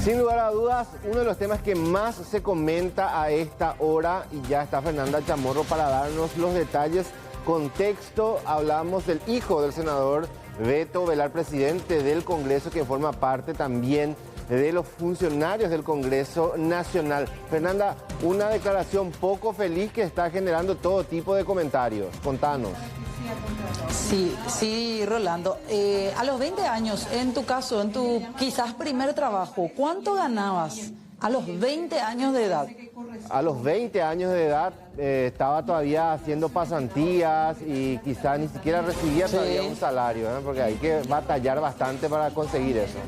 Sin lugar a dudas, uno de los temas que más se comenta a esta hora, y ya está Fernanda Chamorro para darnos los detalles, contexto, hablamos del hijo del senador Beto Ovelar, presidente del Congreso, que forma parte también de los funcionarios del Congreso Nacional. Fernanda, una declaración poco feliz que está generando todo tipo de comentarios. Contanos. Sí, Rolando. A los 20 años, en tu caso, en tu quizás primer trabajo, ¿cuánto ganabas a los 20 años de edad? A los 20 años de edad estaba todavía haciendo pasantías y quizás ni siquiera recibía todavía un salario, ¿eh? Porque hay que batallar bastante para conseguir eso.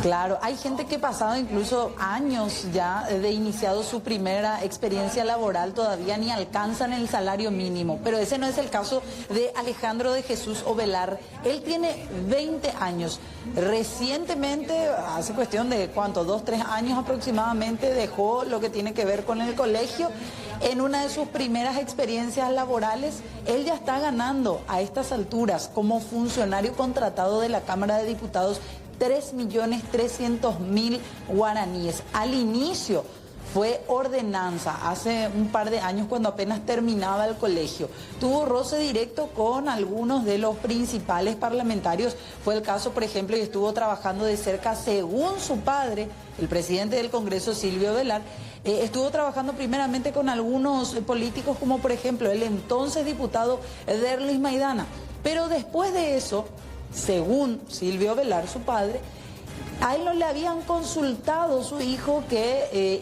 Claro, hay gente que pasado incluso años ya de iniciado su primera experiencia laboral todavía ni alcanzan el salario mínimo, pero ese no es el caso de Alejandro de Jesús Ovelar. Él tiene 20 años. Recientemente, hace cuestión de ¿cuánto? 2, 3 años aproximadamente, dejó lo que tiene que ver con el colegio. En una de sus primeras experiencias laborales, él ya está ganando a estas alturas como funcionario contratado de la Cámara de Diputados 3.300.000 guaraníes. Al inicio fue ordenanza, hace un par de años cuando apenas terminaba el colegio. Tuvo roce directo con algunos de los principales parlamentarios. Fue el caso, por ejemplo, y estuvo trabajando de cerca, según su padre, el presidente del Congreso, Silvio Ovelar, estuvo trabajando primeramente con algunos políticos, como por ejemplo el entonces diputado Derlis Maidana. Pero después de eso, según Silvio Ovelar, su padre, a él no le habían consultado su hijo que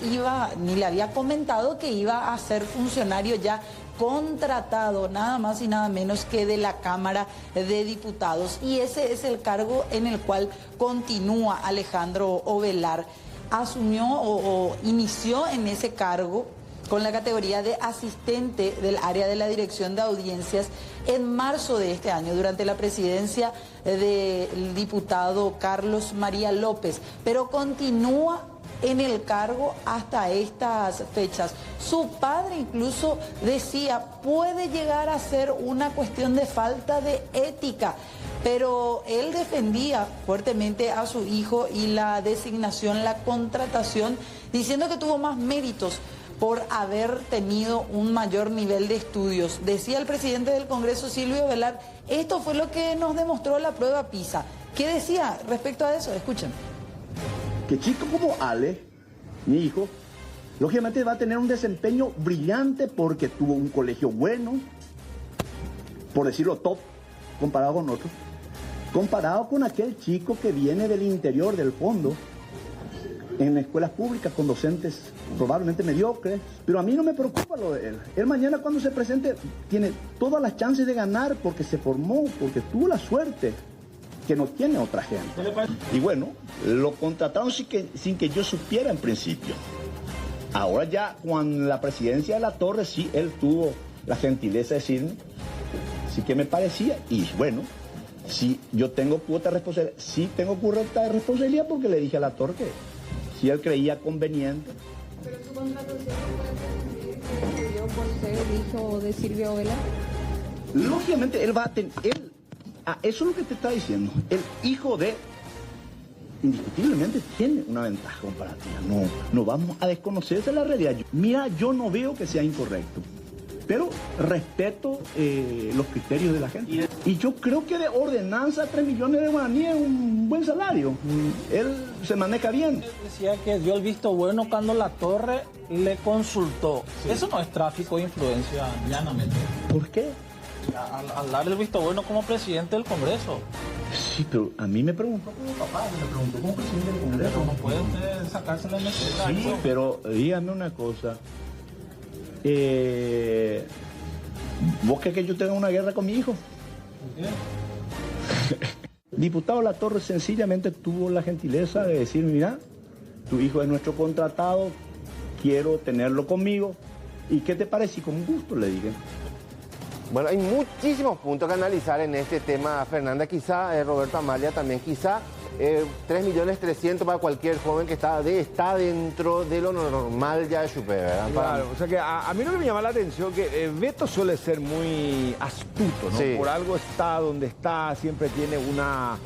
ni le había comentado que iba a ser funcionario ya contratado, nada más y nada menos que de la Cámara de Diputados. Y ese es el cargo en el cual continúa Alejandro Ovelar. Asumió o inició en ese cargo con la categoría de asistente del área de la Dirección de Audiencias en marzo de este año, durante la presidencia del diputado Carlos María López, pero continúa en el cargo hasta estas fechas. Su padre incluso decía, puede llegar a ser una cuestión de falta de ética, pero él defendía fuertemente a su hijo y la designación, la contratación, diciendo que tuvo más méritos por haber tenido un mayor nivel de estudios. Decía el presidente del Congreso, Silvio Ovelar, esto fue lo que nos demostró la prueba PISA. ¿Qué decía respecto a eso? Escuchen. Que chico como Ale, mi hijo, lógicamente va a tener un desempeño brillante porque tuvo un colegio bueno, por decirlo top, comparado con otros, comparado con aquel chico que viene del interior, del fondo, en escuelas públicas con docentes probablemente mediocres, pero a mí no me preocupa lo de él. Él mañana cuando se presente tiene todas las chances de ganar porque se formó, porque tuvo la suerte que no tiene otra gente. Y bueno, lo contrataron sin que yo supiera en principio. Ahora ya, con la presidencia de la Torre, sí, él tuvo la gentileza de decirme, sí que me parecía, y bueno, sí, yo tengo cuota de responsabilidad, sí tengo cuota de responsabilidad porque le dije a la Torre que si él creía conveniente. ¿Pero su contratación se dio por ser hijo de Silvio Ovelar? Lógicamente, él va a tener... eso es lo que te está diciendo. El hijo de... indiscutiblemente tiene una ventaja comparativa. No vamos a desconocerse la realidad. Mira, yo no veo que sea incorrecto, pero respeto los criterios de la gente. Y yo creo que de ordenanza 3 millones de guaraníes es un buen salario. Él se maneja bien. Él decía que dio el visto bueno cuando la Torre le consultó. Sí. Eso no es tráfico de influencia, llanamente. ¿Por qué? Al dar el visto bueno como presidente del Congreso. Sí, pero a mí me preguntó como papá, me preguntó como presidente del Congreso. Pero no puede usted sacarse la necesidad. Sí, pero dígame una cosa. ¿Vos crees que yo tenga una guerra con mi hijo? ¿Por qué? Diputado Latorre sencillamente tuvo la gentileza de decir, mira, tu hijo es nuestro contratado, quiero tenerlo conmigo. ¿Y qué te parece? Y con gusto le dije. Bueno, hay muchísimos puntos que analizar en este tema, Fernanda. Quizá, Roberto Amalia también, quizá 3.300.000 para cualquier joven que está dentro de lo normal ya de Chupe, ¿verdad? Claro, o sea que a mí lo que me llama la atención es que Beto suele ser muy astuto, ¿no? Sí. Por algo está donde está, siempre tiene una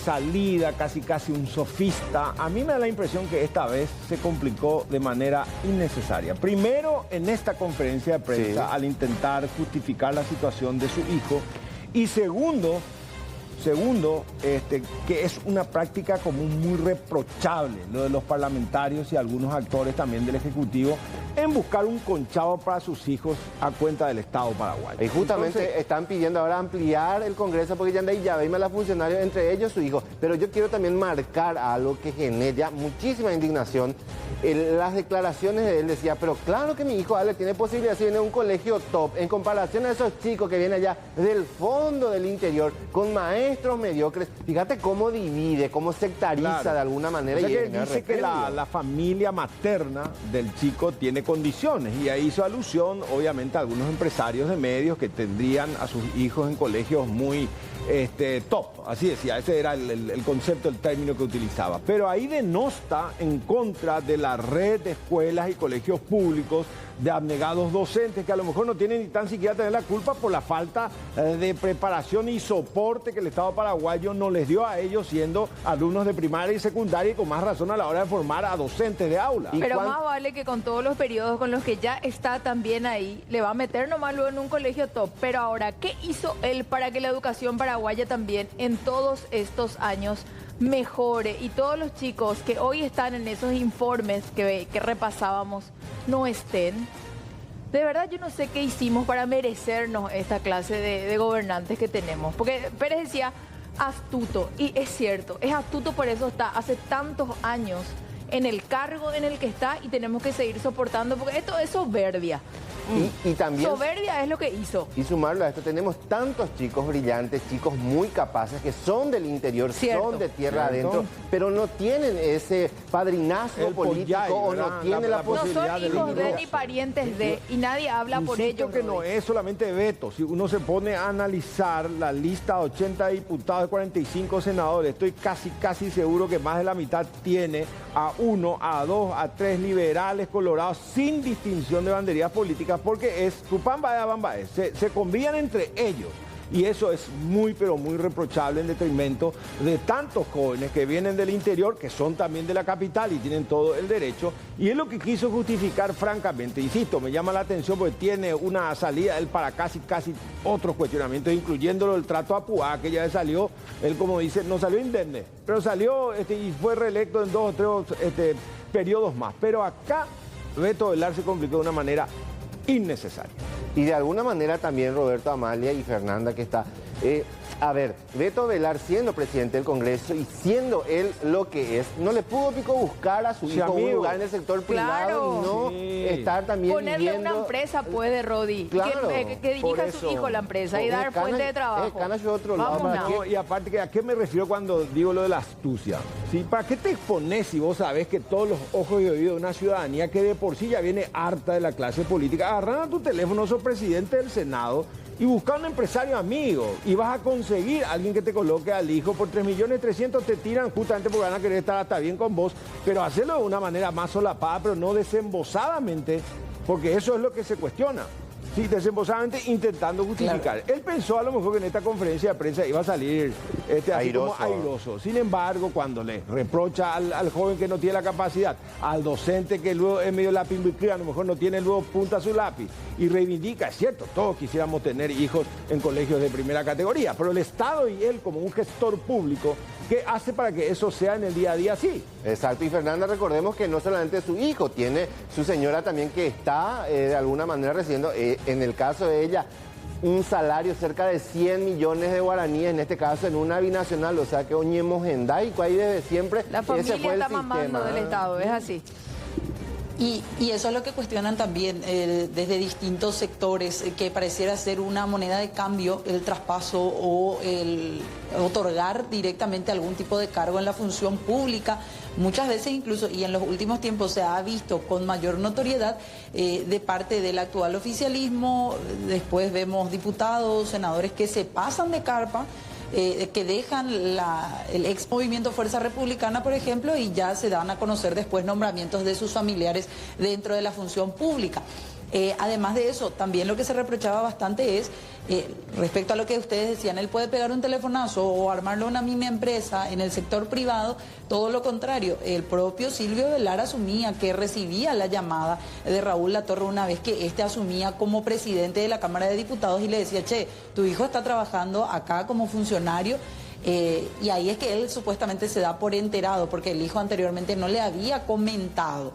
salida, casi un sofista. A mí me da la impresión que esta vez se complicó de manera innecesaria. Primero, en esta conferencia de prensa, Sí. al intentar justificar la situación de su hijo. Y segundo, que es una práctica común muy reprochable, lo de los parlamentarios y algunos actores también del Ejecutivo, en buscar un conchavo para sus hijos a cuenta del Estado paraguayo. Y justamente Entonces, están pidiendo ahora ampliar el Congreso porque ya anda ahí, ya veis a los funcionarios, entre ellos su hijo. Pero yo quiero también marcar algo que genera muchísima indignación. Las declaraciones de él decía, pero claro que mi hijo Ale tiene posibilidad si viene a un colegio top, en comparación a esos chicos que vienen allá del fondo del interior, con maestros mediocres. Fíjate cómo divide, cómo sectariza claro. de alguna manera. O sea y que genera dice que repudio. la familia materna del chico tiene condiciones y ahí hizo alusión obviamente a algunos empresarios de medios que tendrían a sus hijos en colegios muy top, así decía, ese era el concepto, el término que utilizaba. Pero ahí denosta en contra de la red de escuelas y colegios públicos de abnegados docentes que a lo mejor no tienen ni tan siquiera tener la culpa por la falta de preparación y soporte que el Estado paraguayo no les dio a ellos siendo alumnos de primaria y secundaria y con más razón a la hora de formar a docentes de aula. Pero más vale que con todos los periodos con los que ya está también ahí, le va a meter nomás luego en un colegio top. Pero ahora, ¿qué hizo él para que la educación paraguaya también en todos estos años mejore y todos los chicos que hoy están en esos informes que repasábamos no estén? De verdad yo no sé qué hicimos para merecernos esta clase de gobernantes que tenemos. Porque Pérez decía astuto, y es cierto, es astuto, por eso está hace tantos años en el cargo en el que está y tenemos que seguir soportando, porque esto es soberbia. Y también... Soberbia es lo que hizo. Y sumarlo a esto, tenemos tantos chicos brillantes, chicos muy capaces, que son del interior, Cierto. son de tierra Cierto. adentro, pero no tienen ese padrinazgo El político pollay, o ¿verdad? no tienen la La No posibilidad son de hijos de vivir. ni parientes de, y nadie habla por Insisto ellos. que no Roy. es solamente Beto. Si uno se pone a analizar la lista de 80 diputados, de 45 senadores, estoy casi seguro que más de la mitad tiene a 1, a 2, a 3 liberales colorados sin distinción de banderías políticas, porque es Cupamba se convían entre ellos. Y eso es muy, pero muy reprochable en detrimento de tantos jóvenes que vienen del interior, que son también de la capital y tienen todo el derecho. Y es lo que quiso justificar francamente. Insisto, me llama la atención porque tiene una salida él para casi otros cuestionamientos, incluyéndolo el trato a Puá, que ya salió, él como dice, no salió indemne, pero salió y fue reelecto en 2 o 3 periodos más. Pero acá Beto Velar se complicó de una manera innecesaria. Y de alguna manera también Roberto Amalia y Fernanda que está... a ver, Beto Velar siendo presidente del Congreso y siendo él lo que es, no le pudo Pico buscar a su Sí, hijo un amigo. lugar en el sector Claro. privado y no Sí. estar también Ponerle viviendo... una empresa puede, Rodi, Claro, que por dirija a su eso. hijo la empresa y dar fuente de trabajo. Cana yo otro lado, Vamos, ¿para no. qué? No, y aparte, ¿a qué me refiero cuando digo lo de la astucia? ¿Sí? ¿Para qué te expones si vos sabés que todos los ojos y oídos de una ciudadanía que de por sí ya viene harta de la clase política, agarran a tu teléfono, sos presidente del Senado y busca un empresario amigo y vas a conseguir a alguien que te coloque al hijo por 3.300.000, te tiran justamente porque van a querer estar hasta bien con vos, pero hacerlo de una manera más solapada, pero no desembosadamente, porque eso es lo que se cuestiona. Sí, desembosadamente intentando justificar. Él pensó a lo mejor que en esta conferencia de prensa iba a salir así como airoso. Sin embargo, cuando le reprocha al joven que no tiene la capacidad, al docente que luego en medio de la pimbicría a lo mejor no tiene luego punta su lápiz, y reivindica, es cierto, todos quisiéramos tener hijos en colegios de primera categoría, pero el Estado y él como un gestor público, ¿qué hace para que eso sea en el día a día así? Exacto, y Fernanda, recordemos que no solamente su hijo, tiene su señora también que está de alguna manera recibiendo, en el caso de ella, un salario cerca de 100 millones de guaraníes, en este caso en una binacional, o sea que Oñemos Hendai, ahí desde siempre La ese fue familia el está mamando sistema. del Estado, es así. Y eso es lo que cuestionan también desde distintos sectores, que pareciera ser una moneda de cambio el traspaso o el otorgar directamente algún tipo de cargo en la función pública. Muchas veces incluso, y en los últimos tiempos se ha visto con mayor notoriedad de parte del actual oficialismo. Después vemos diputados, senadores que se pasan de carpa, que dejan el ex movimiento Fuerza Republicana, por ejemplo, y ya se dan a conocer después nombramientos de sus familiares dentro de la función pública. Además de eso, también lo que se reprochaba bastante es, respecto a lo que ustedes decían, él puede pegar un telefonazo o armarle una mini empresa en el sector privado. Todo lo contrario, el propio Silvio Velar asumía que recibía la llamada de Raúl Latorre una vez que este asumía como presidente de la Cámara de Diputados y le decía, che, tu hijo está trabajando acá como funcionario. Y ahí es que él supuestamente se da por enterado, porque el hijo anteriormente no le había comentado.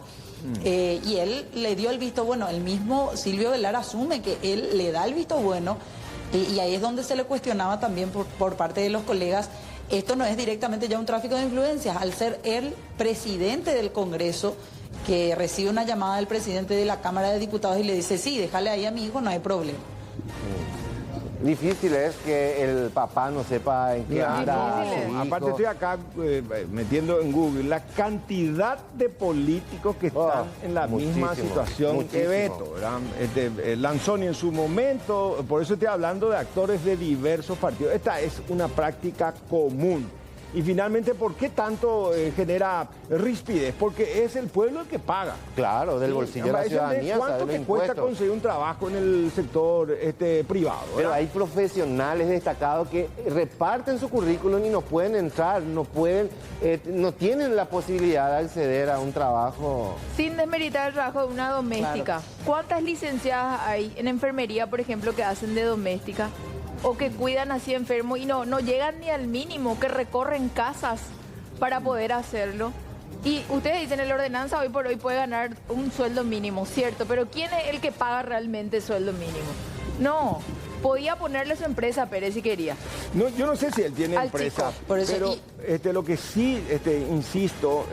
Y él le dio el visto bueno. El mismo Silvio Velar asume que él le da el visto bueno, y ahí es donde se le cuestionaba también por parte de los colegas. Esto no es directamente ya un tráfico de influencias, al ser el presidente del Congreso que recibe una llamada del presidente de la Cámara de Diputados y le dice, sí, déjale ahí a mi hijo, no hay problema. Difícil es que el papá no sepa en qué anda su hijo. Aparte estoy acá metiendo en Google la cantidad de políticos que están en la misma situación que Beto, ¿verdad? Lanzoni en su momento, por eso estoy hablando de actores de diversos partidos. Esta es una práctica común. Y finalmente, ¿por qué tanto genera rispidez? Porque es el pueblo el que paga. Claro, del bolsillo de la ciudadanía. ¿Cuánto te cuesta conseguir un trabajo en el sector privado? ¿Verdad? Pero hay profesionales destacados que reparten su currículum y no pueden entrar, no tienen la posibilidad de acceder a un trabajo. Sin desmeritar el trabajo de una doméstica. Claro. ¿Cuántas licenciadas hay en enfermería, por ejemplo, que hacen de doméstica? O que cuidan así enfermos y no llegan ni al mínimo, que recorren casas para poder hacerlo. Y ustedes dicen, la ordenanza hoy por hoy puede ganar un sueldo mínimo, cierto, pero ¿quién es el que paga realmente el sueldo mínimo? No, podía ponerle su empresa a Pérez si quería. No, yo no sé si él tiene Al empresa, chico, por eso pero lo que sí, insisto,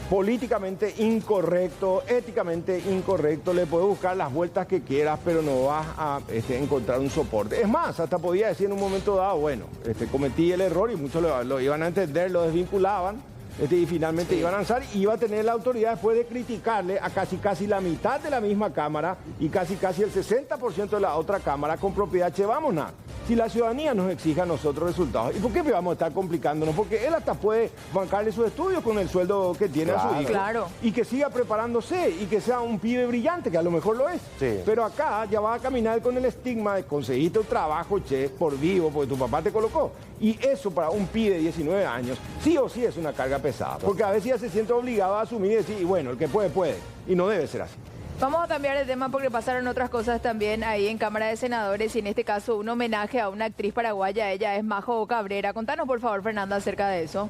políticamente incorrecto, éticamente incorrecto, le puedes buscar las vueltas que quieras, pero no vas a encontrar un soporte. Es más, hasta podía decir en un momento dado, bueno, cometí el error y muchos lo iban a entender, lo desvinculaban. Y finalmente iba a lanzar y iba a tener la autoridad después de criticarle a casi la mitad de la misma Cámara y casi el 60% de la otra Cámara con propiedad. Che, vámonos. Si la ciudadanía nos exige a nosotros resultados, ¿y por qué vamos a estar complicándonos? Porque él hasta puede bancarle sus estudios con el sueldo que tiene a su hijo. Claro. Y que siga preparándose y que sea un pibe brillante, que a lo mejor lo es. Sí. Pero acá ya va a caminar con el estigma de conseguiste un trabajo, che, por vivo, porque tu papá te colocó. Y eso para un pibe de 19 años, sí o sí es una carga pesada. Porque a veces ya se siente obligado a asumir y decir, y bueno, el que puede, puede. Y no debe ser así. Vamos a cambiar de tema porque pasaron otras cosas también ahí en Cámara de Senadores y en este caso un homenaje a una actriz paraguaya, ella es Majo Cabrera. Contanos por favor, Fernanda, acerca de eso.